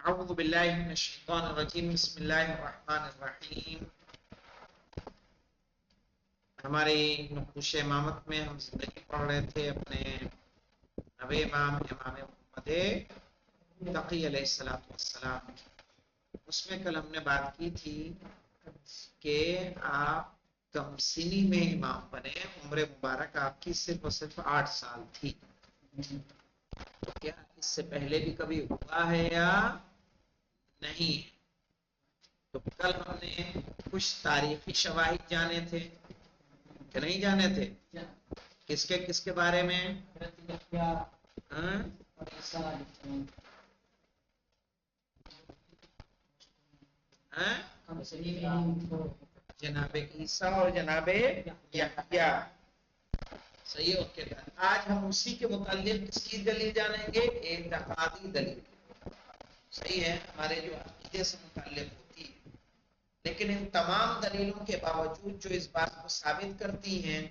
اعوذ باللہ من الشیطان الرجیم بسم اللہ الرحمن الرحیم. ہماری نقوش امامت میں ہم زندگی پڑھ رہے تھے اپنے نوے امام محمد تقی علیہ السلام. اس میں کل ہم نے بات کی تھی کہ آپ کم سنی میں امام بنے. عمر مبارک آپ کی صرف اور صرف 8 سال تھی. تو کیا اس سے پہلے بھی کبھی ہوا ہے یا نہیں؟ تو کل ہم نے کچھ تاریخی شواہد جانے تھے کہ نہیں جانے تھے؟ کس کے بارے میں؟ جناب عیسیٰ اور جناب یحییٰ. صحیح ہے. اوکے. آج ہم اسی کے متعلق کس کی دلیل جانیں گے؟ اعتقادی دلیل. صحیح ہے، ہمارے جو عقیدے سے متعلق ہوتی ہے. لیکن ان تمام دلیلوں کے باوجود جو اس بات کو ثابت کرتی ہیں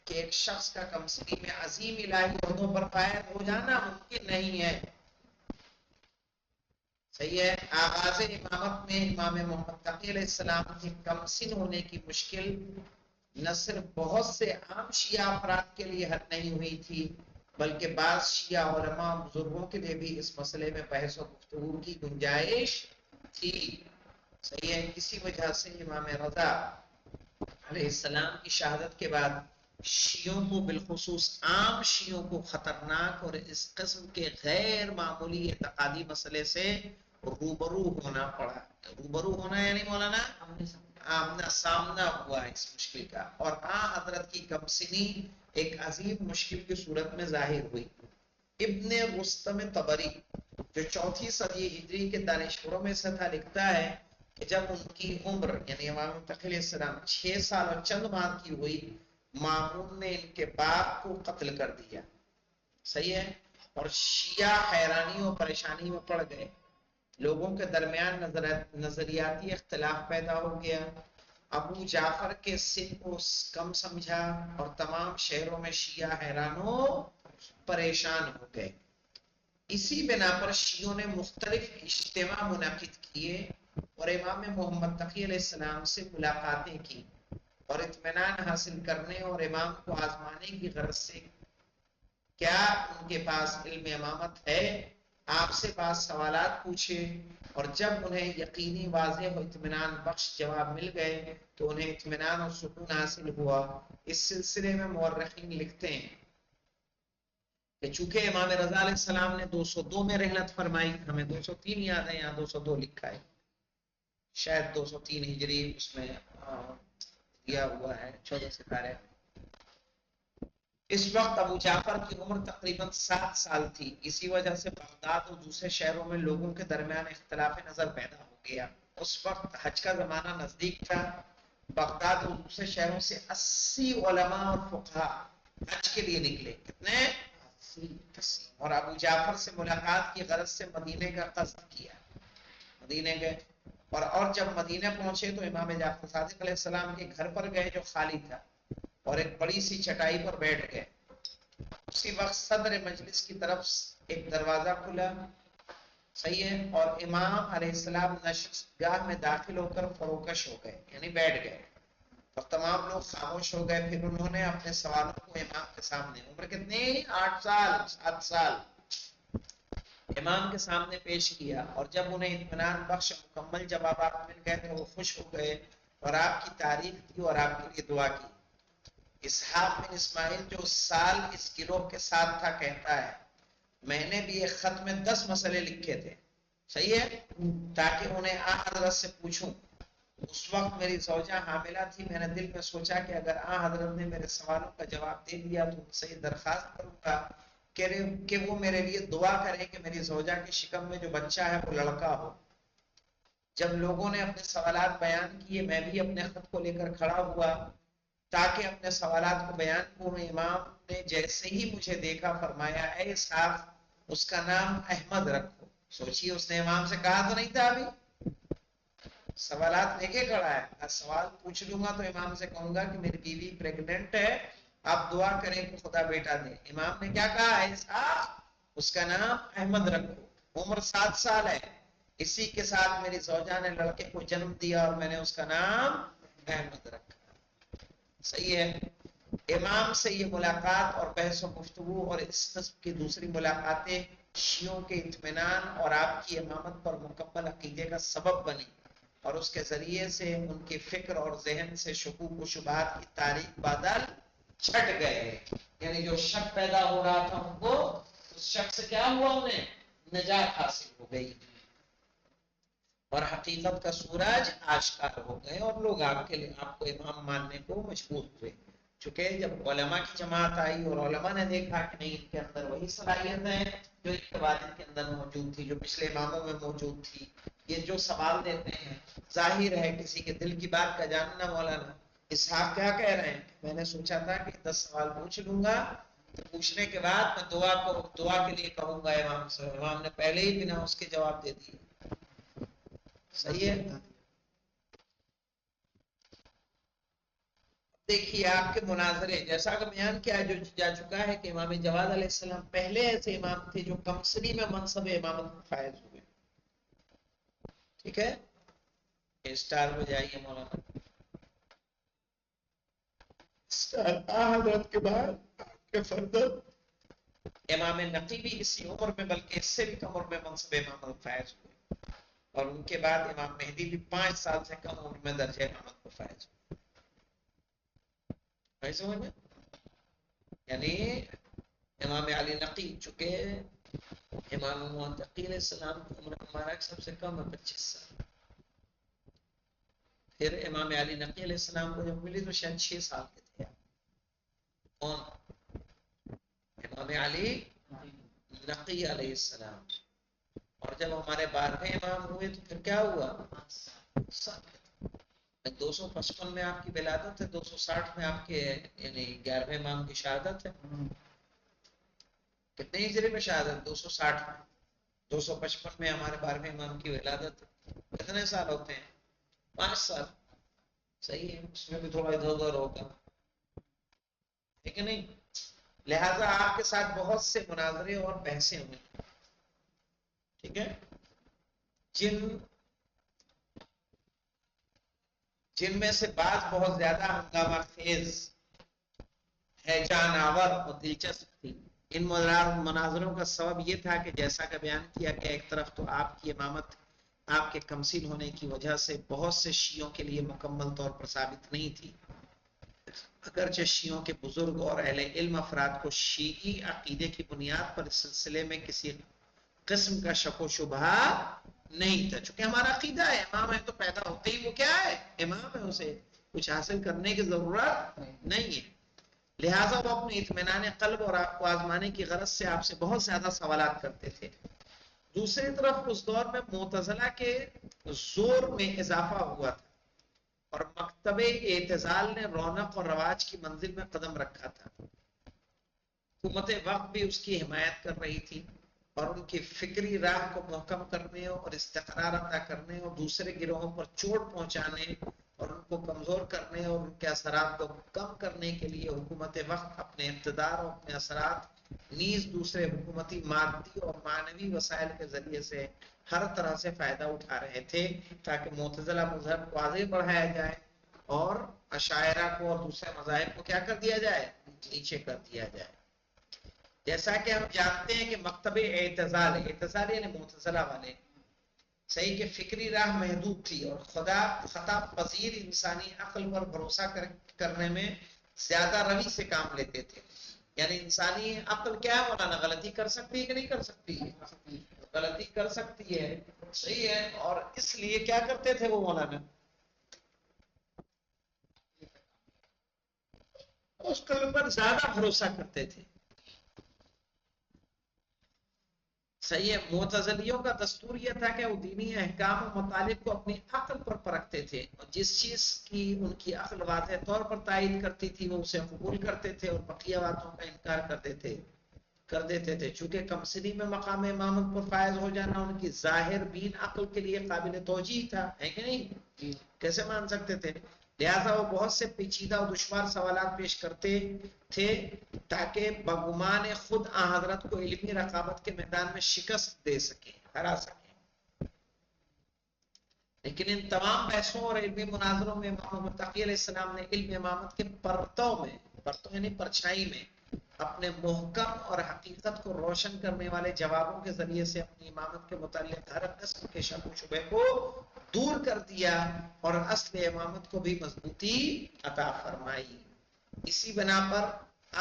کہ ایک شخص کا کمسنی میں عظیم الہی عہدوں پر فائز ہو جانا ممکن نہیں ہے. صحیح ہے. آغاز امامت میں امام محمد تقی علیہ السلام کی کمسن ہونے کی مشکل نہ صرف بہت سے عام شیعہ افراد کے لیے حل نہیں ہوئی تھی بلکہ بعض شیعہ علماء بزرگوں کے لیے بھی اس مسئلے میں بحث و گفتگو کی گنجائش تھی. صحیح ہے. اسی وجہ سے امام رضا علیہ السلام کی شہادت کے بعد شیعوں کو بالخصوص عام شیعوں کو خطرناک اور اس قسم کے غیر معمولی اعتقادی مسئلے سے روبرو ہونا پڑا. روبرو ہونا یعنی مولانا آمنا سامنا ہوا اس مشکل کا. اور حضرت کی کمسنی ایک عظیم مشکل کی صورت میں ظاہر ہوئی. ابن رستم طبری جو 4 صدی ہجری کے دانشوروں میں سے تھا لکھتا ہے کہ جب ان کی عمر یعنی امام تقی علیہ السلام 6 سال اور چند ماہ کی ہوئی، مامون نے ان کے باپ کو قتل کر دیا. صحیح ہے. اور شیعہ حیرانی اور پریشانی میں پڑ گئے. لوگوں کے درمیان نظریاتی اختلاف پیدا ہو گیا. ابو جعفر کے سن کو کم سمجھا اور تمام شہروں میں شیعہ حیران و پریشان ہو گئے. اسی بنا پر شیعوں نے مختلف اجتماع منعقد کیے اور امام محمد تقی علیہ السلام سے ملاقاتیں کی اور اطمینان حاصل کرنے اور امام کو آزمانے کی غرض سے کیا ان کے پاس علم امامت ہے، آپ سے بعض سوالات پوچھے. اور جب انہیں یقینی واضح و اطمینان بخش جواب مل گئے تو انہیں اطمینان اور سکون حاصل ہوا. اس سلسلے میں مورخین لکھتے ہیں کہ چونکہ امام رضا علیہ السلام نے 202 میں رحلت فرمائی، ہمیں 203 یاد ہے، یہاں 202 لکھا ہے، شاید 203 ہجری اس میں دیا ہوا ہے 14 ستارے. اس وقت ابو جعفر کی عمر تقریباً 7 سال تھی. اسی وجہ سے بغداد اور دوسرے شہروں میں لوگوں کے درمیان اختلاف نظر پیدا ہو گیا. اس وقت حج کا زمانہ نزدیک تھا. بغداد اور دوسرے شہروں سے 80 علماء اور فقہا حج کے لیے نکلے. کتنے؟ 80. اور ابو جعفر سے ملاقات کی غرض سے مدینے کا قصد کیا. مدینے گئے اور جب مدینے پہنچے تو امام جعفر صادق علیہ السلام کے گھر پر گئے جو خالی تھا اور ایک بڑی سی چٹائی پر بیٹھ گئے. اسی وقت صدر مجلس کی طرف ایک دروازہ کھلا. صحیح ہے. اور امام علیہ السلام نشست گاہ میں داخل ہو کر فروکش ہو گئے یعنی بیٹھ گئے اور تمام لوگ خاموش ہو گئے. پھر انہوں نے اپنے سوالوں کو امام کے سامنے، عمر کتنی؟ 8 سال 7 سال، امام کے سامنے پیش کیا. اور جب انہیں اطمینان بخش مکمل جوابات مل گئے تو وہ خوش ہو گئے اور آپ کی تعریف کی اور آپ کے لیے دعا کی. اسحاق بن اسماعیل جو اس سال اس گروہ کے ساتھ تھا کہتا ہے میں نے بھی ایک خط میں 10 مسئلے لکھے تھے. صحیح ہے. تاکہ انہیں حضرت سے پوچھوں. اس وقت میری زوجہ حاملہ تھی. میں نے دل میں سوچا کہ اگر حضرت نے میرے سوالوں کا جواب دے دیا تو ان سے یہ درخواست کروں گا کہ وہ میرے لیے دعا کریں کہ میری زوجہ کی شکم میں جو بچہ ہے وہ لڑکا ہو. جب لوگوں نے اپنے سوالات بیان کیے میں بھی اپنے خط کو لے کر کھڑا ہوا تاکہ اپنے سوالات کو بیان کروں. امام نے جیسے ہی مجھے دیکھا فرمایا اے اسحاق اس کا نام احمد رکھو. سوچیے اس نے امام سے کہا تو نہیں تھا، ابھی سوالات لے کے کھڑا ہے. سوال پوچھ لوں گا تو امام سے کہوں گا کہ میری بیوی پریگننٹ ہے، آپ دعا کریں کہ خدا بیٹا دے. امام نے کیا کہا؟ اے اسحاق اس کا نام احمد رکھو. عمر 7 سال ہے. اسی کے ساتھ میری زوجہ نے لڑکے کو جنم دیا اور میں نے اس کا نام احمد رکھا. صحیح ہے. امام سے یہ ملاقات اور بحث و گفتگو اور اس قسم کی دوسری ملاقاتیں شیعوں کے اطمینان اور آپ کی امامت پر مکمل عقیدے کا سبب بنی اور اس کے ذریعے سے ان کی فکر اور ذہن سے شکوک و شبہات کی تاریک بادل چھٹ گئے. یعنی جو شک پیدا ہو رہا تھا ان کو، اس شک سے کیا ہوا، انہیں نجات حاصل ہو گئی اور حقیقت کا سورج آشکار ہو گئے اور لوگ آپ کے لیے آپ کو امام ماننے کو مجبور ہوئے. چونکہ جب علماء کی جماعت آئی اور علماء نے دیکھا کہ نہیں، ان کے اندر وہی صلاحیت ہے جو ان کے بعد ان کے اندر موجود تھی، جو پچھلے اماموں میں موجود تھی. یہ جو سوال دیتے ہیں، ظاہر ہے کسی کے دل کی بات کا جاننا. مولانا اسحاق کیا کہہ رہے ہیں؟ میں نے سوچا تھا کہ 10 سوال پوچھ لوں گا، تو پوچھنے کے بعد میں دعا کے لیے کہوں گا امام سے. امام نے پہلے ہی بنا اس کے جواب دے دیے. صحیح ہے. دیکھیے آپ کے مناظرے جیسا کہ بیان کیا جو جا چکا ہے کہ امام جواد علیہ السلام پہلے ایسے امام تھے جو کمسری میں منصب امامت میں فائز ہوئے. ٹھیک ہے. اسٹار پہ جائیے مولانا. حضرت کے بعد کے فردر امام نقی بھی اسی عمر میں بلکہ اس سے بھی کم عمر میں منصب امامت میں فائز ہوئے اور ان کے بعد امام مہدی بھی 5 سال سے کم عمر میں درجہ امامت میں فائز ہوئے. سمجھ میں؟ یعنی امام علی نقی چکے امام منتقی علیہ السلام کی عمر مبارک سب سے کم ہے 25 سال. پھر امام علی نقی علیہ السلام کو جب ملی تو شاید 6 سال کے تھے. کون؟ امام علی نقی علیہ السلام. اور جب ہمارے 12ویں امام ہوئے تو پھر کیا ہوا؟ 255 میں آپ کی ولادت ہے، 260 میں آپ کے یعنی 11ویں امام کی شہادت ہے. کتنے ہجری میں شہادت؟ 260 میں. 255 میں ہمارے 12ویں امام کی ولادت. کتنے سال ہوتے ہیں؟ 5 سال. صحیح ہے. اس میں بھی تھوڑا ادھر ادھر ہوگا، ٹھیک ہے نہیں؟ لہذا آپ کے ساتھ بہت سے مناظرے اور بحثیں ہوئی. ٹھیک ہے. جن میں سے بعض بہت زیادہ ہنگامہ خیز، ہیجان آور اور دلچسپ تھی. ان مناظروں کا سبب یہ تھا کہ جیسا کہ بیان کیا کہ ایک طرف تو آپ کی امامت آپ کے کمسین ہونے کی وجہ سے بہت سے شیعوں کے لیے مکمل طور پر ثابت نہیں تھی، اگرچہ شیعوں کے بزرگ اور اہل علم افراد کو شیعی عقیدے کی بنیاد پر اس سلسلے میں کسی قسم کا شک و شبہ نہیں تھا. چونکہ ہمارا عقیدہ ہے امام ہے تو پیدا ہوتے ہی وہ کیا ہے؟ امام ہے. اسے کچھ حاصل کرنے کی ضرورت نہیں ہے. لہٰذا وہ اپنے اطمینان قلب اور آپ کو آزمانے کی غرض سے آپ سے بہت زیادہ سوالات کرتے تھے. دوسری طرف اس دور میں معتزلہ کے زور میں اضافہ ہوا تھا اور مکتب اعتزال نے رونق اور رواج کی منزل میں قدم رکھا تھا. حکومت وقت بھی اس کی حمایت کر رہی تھی اور ان کی فکری راہ کو محکم کرنے اور استقرار عطا کرنے اور دوسرے گروہوں پر چوٹ پہنچانے اور ان کو کمزور کرنے اور ان کے اثرات کو کم کرنے کے لیے حکومت وقت اپنے اقتدار اور اپنے اثرات نیز دوسرے حکومتی مادی اور معنوی وسائل کے ذریعے سے ہر طرح سے فائدہ اٹھا رہے تھے تاکہ معتزلہ مذہب کو آگے بڑھایا جائے اور اشاعرہ کو اور دوسرے مذاہب کو کیا کر دیا جائے؟ نیچے کر دیا جائے. جیسا کہ ہم جانتے ہیں کہ مکتب اعتزال یعنی معتزلہ والے صحیح کہ فکری راہ محدود تھی اور خطا پذیر انسانی عقل پر بھروسہ کرنے میں زیادہ روی سے کام لیتے تھے. یعنی انسانی عقل کیا ہے مولانا؟ غلطی کر سکتی ہے کہ نہیں کر سکتی ہے؟ غلطی کر سکتی ہے. صحیح ہے. اور اس لیے کیا کرتے تھے وہ مولانا؟ اس پر زیادہ بھروسہ کرتے تھے. صحیح ہے. معتزلیوں کا دستور یہ تھا کہ وہ دینی احکام و مطالب کو اپنی عقل پر پرکھتے تھے اور جس چیز کی ان کی عقل واضح طور پر تائید کرتی تھی وہ اسے قبول کرتے تھے اور بقیہ باتوں کا انکار کر دیتے تھے. چونکہ کمسنی میں مقام امامت پر فائز ہو جانا ان کی ظاہر بین عقل کے لیے قابل توجیہ تھا، ہے کہ نہیں؟ کیسے مان سکتے تھے؟ لہذا وہ بہت سے پیچیدہ اور دشوار سوالات پیش کرتے تھے تاکہ بگمان خود حضرت کو علمی رقابت کے میدان میں شکست دے سکیں، ہرا سکیں. لیکن ان تمام بحثوں اور علمی مناظروں میں امام محمد تقی علیہ السلام نے علم امامت کے پرتوں یعنی پرچھائی میں اپنے محکم اور حقیقت کو روشن کرنے والے جوابوں کے ذریعے سے اپنی امامت کے متعلق ہر قسم کے شک و شبہ کو دور کر دیا اور اصل امامت کو بھی مضبوطی عطا فرمائی. اسی بنا پر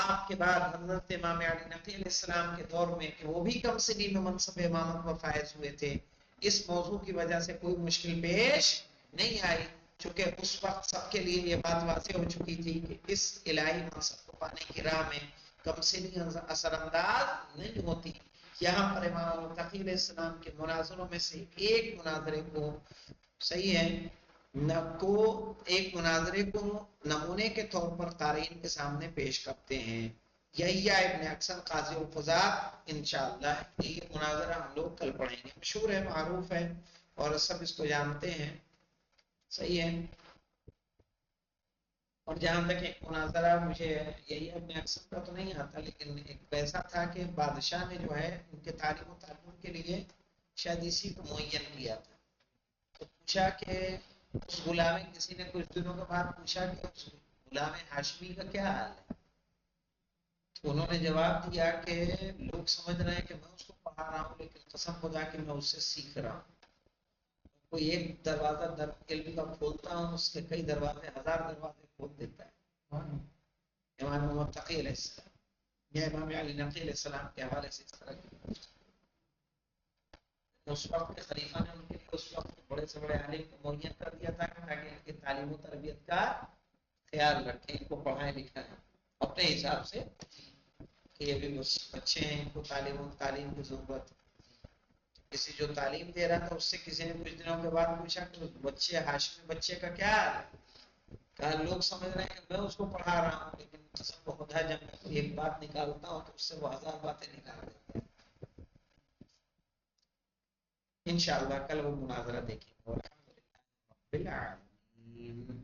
آپ کے بعد حضرت امام علی نقی علیہ السلام کے دور میں کہ وہ بھی کم سنی میں منصب امامت میں فائز ہوئے تھے، اس موضوع کی وجہ سے کوئی مشکل پیش نہیں آئی، چونکہ اس وقت سب کے لیے یہ بات واضح ہو چکی تھی کہ اس الہی منصب کو پانے کی راہ میں کم سنی اثر انداز نہیں ہوتی. یہاں پر امام تقی علیہ السلام کے مناظروں میں سے ایک مناظرے کو صحیح ہے کو ایک مناظرے کو نمونے کے طور پر قارئین کے سامنے پیش کرتے ہیں. یحییٰ ابن اکثر قاضی القضات انشاءاللہ یہ مناظرہ ہم لوگ کل پڑھیں گے، مشہور ہے، معروف ہے اور سب اس کو جانتے ہیں. صحیح ہے. اور جہاں تک ایک مناظرہ مجھے یحییٰ ابن اکثر کا تو نہیں آتا، لیکن ایک ویسا تھا کہ بادشاہ نے جو ہے ان کے تعلیم و تعلم کے لیے شاید اسی کو معین کیا تھا. تو پوچھا کہ اس غلام کسی نے کچھ دنوں کے بعد پوچھا کہ اس غلام ہاشمی کا کیا حال ہے؟ تو انہوں نے جواب دیا کہ لوگ سمجھ رہے ہیں کہ میں اس کو پڑھا رہا ہوں، لیکن قسم خدا کہ میں اس سے سیکھ رہا ہوں. کوئی ایک دروازہ علم کا کھولتا ہوں، اس کے کئی دروازے، ہزار دروازے کھول دیتا ہے. امام محمد تقی علیہ السلام یا امام علی نقی علیہ السلام کے حوالے سے اس طرح کی اس وقت کے خلیفہ نے ان کے لیے اس وقت بڑے سے بڑے عالم کو معین کر دیا تھا تاکہ ان کی تعلیم و تربیت کا خیال رکھیں، ان کو پڑھائیں لکھائیں اپنے حساب سے کہ یہ بھی بچے ہیں، ان کو تعلیم کی ضرورت. کسی جو تعلیم دے رہا تھا اس سے کسی نے کچھ دنوں کے بعد پوچھا کہ بچے ہاشمی بچے کا کیا حال ہے؟ کہا لوگ سمجھ رہے ہیں کہ میں اس کو پڑھا رہا ہوں، لیکن قسم خدا جب میں کوئی ایک بات نکالتا ہوں تو اس سے وہ ہزار باتیں نکال دیتے ہیں. انشاءاللہ کل وہ مناظرہ دیکھیں گے. الحمدللہ رب العالمین.